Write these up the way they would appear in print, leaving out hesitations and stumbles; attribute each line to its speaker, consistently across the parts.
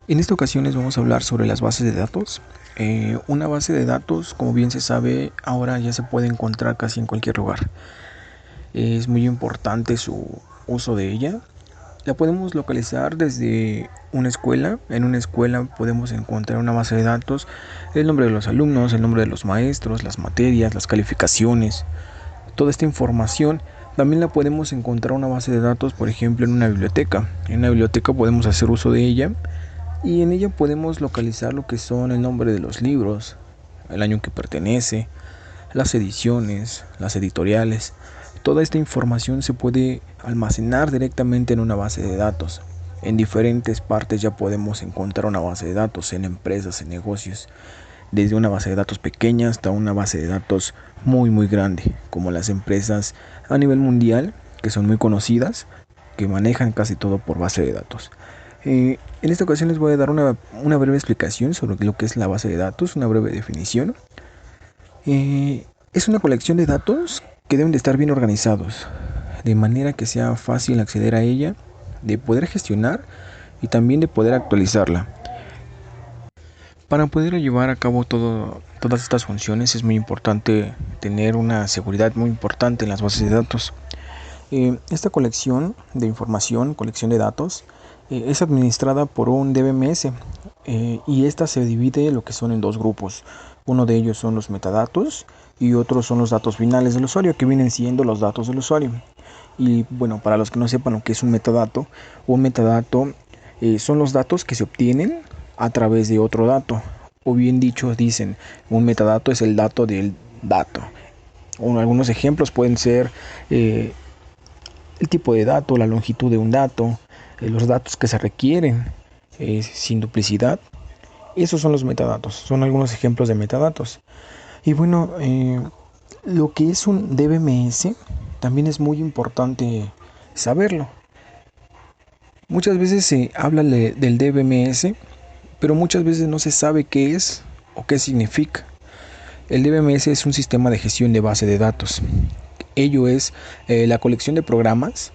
Speaker 1: En esta ocasión les vamos a hablar sobre las bases de datos. Una base de datos, como bien se sabe, ahora ya se puede encontrar casi en cualquier lugar. Es muy importante su uso de ella. La podemos localizar desde una escuela. En una escuela podemos encontrar una base de datos, el nombre de los alumnos, el nombre de los maestros, las materias, las calificaciones, toda esta información. También la podemos encontrar una base de datos, por ejemplo, en una biblioteca. En una biblioteca podemos hacer uso de ella y en ella podemos localizar lo que son el nombre de los libros, el año en que pertenece, las ediciones, las editoriales. Toda esta información se puede almacenar directamente en una base de datos. En diferentes partes ya podemos encontrar una base de datos, en empresas, en negocios, desde una base de datos pequeña hasta una base de datos muy grande, como las empresas a nivel mundial, que son muy conocidas, que manejan casi todo por base de datos. En esta ocasión les voy a dar una breve explicación sobre lo que es la base de datos, una breve definición. Es una colección de datos que deben de estar bien organizados, de manera que sea fácil acceder a ella, de poder gestionar y también de poder actualizarla. Para poder llevar a cabo todas estas funciones es muy importante tener una seguridad muy importante en las bases de datos. Esta colección de información, colección de datos, es administrada por un DBMS y esta se divide lo que son en dos grupos. Uno de ellos son los metadatos y otros son los datos finales del usuario, que vienen siendo los datos del usuario. Y bueno, para los que no sepan lo que es un metadato son los datos que se obtienen a través de otro dato. O bien dicho, dicen, un metadato es el dato del dato. Algunos ejemplos pueden ser el tipo de dato, la longitud de un dato, los datos que se requieren sin duplicidad. Esos son los metadatos, son algunos ejemplos de metadatos. Y bueno, lo que es un DBMS también es muy importante saberlo. Muchas veces se habla del DBMS, pero muchas veces no se sabe qué es o qué significa. El DBMS es un sistema de gestión de base de datos. Ello es la colección de programas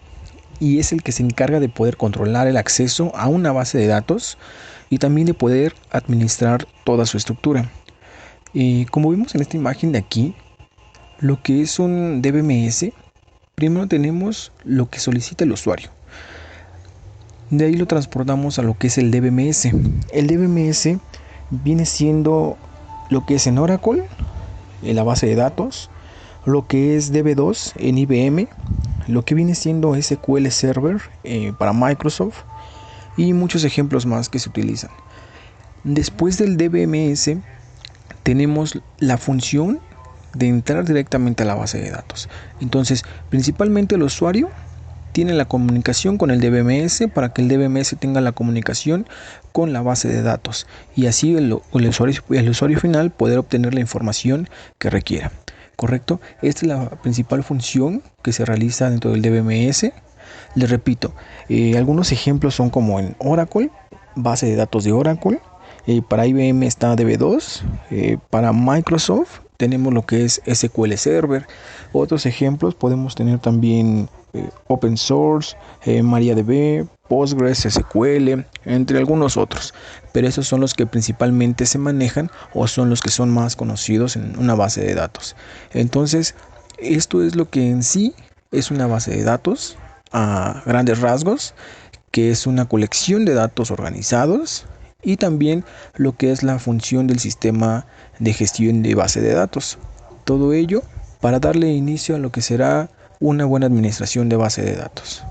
Speaker 1: y es el que se encarga de poder controlar el acceso a una base de datos y también de poder administrar toda su estructura. Como vimos en esta imagen de aquí, lo que es un DBMS, primero tenemos lo que solicita el usuario. De ahí lo transportamos a lo que es el DBMS. El DBMS viene siendo lo que es en Oracle, en la base de datos, lo que es DB2 en IBM, lo que viene siendo SQL Server para Microsoft y muchos ejemplos más que se utilizan. Después del DBMS tenemos la función de entrar directamente a la base de datos. Entonces, principalmente el usuario tiene la comunicación con el DBMS para que el DBMS tenga la comunicación con la base de datos y así el usuario final poder obtener la información que requiera. ¿Correcto? Esta es la principal función que se realiza dentro del DBMS. Les repito, algunos ejemplos son como en Oracle, base de datos de Oracle. Para IBM está DB2. Para Microsoft tenemos lo que es SQL Server. Otros ejemplos podemos tener también Open Source, MariaDB, Postgres, SQL, entre algunos otros. Pero esos son los que principalmente se manejan o son los que son más conocidos en una base de datos. Entonces, esto es lo que en sí es una base de datos a grandes rasgos, que es una colección de datos organizados y también lo que es la función del sistema de gestión de base de datos. Todo ello para darle inicio a lo que será una buena administración de base de datos.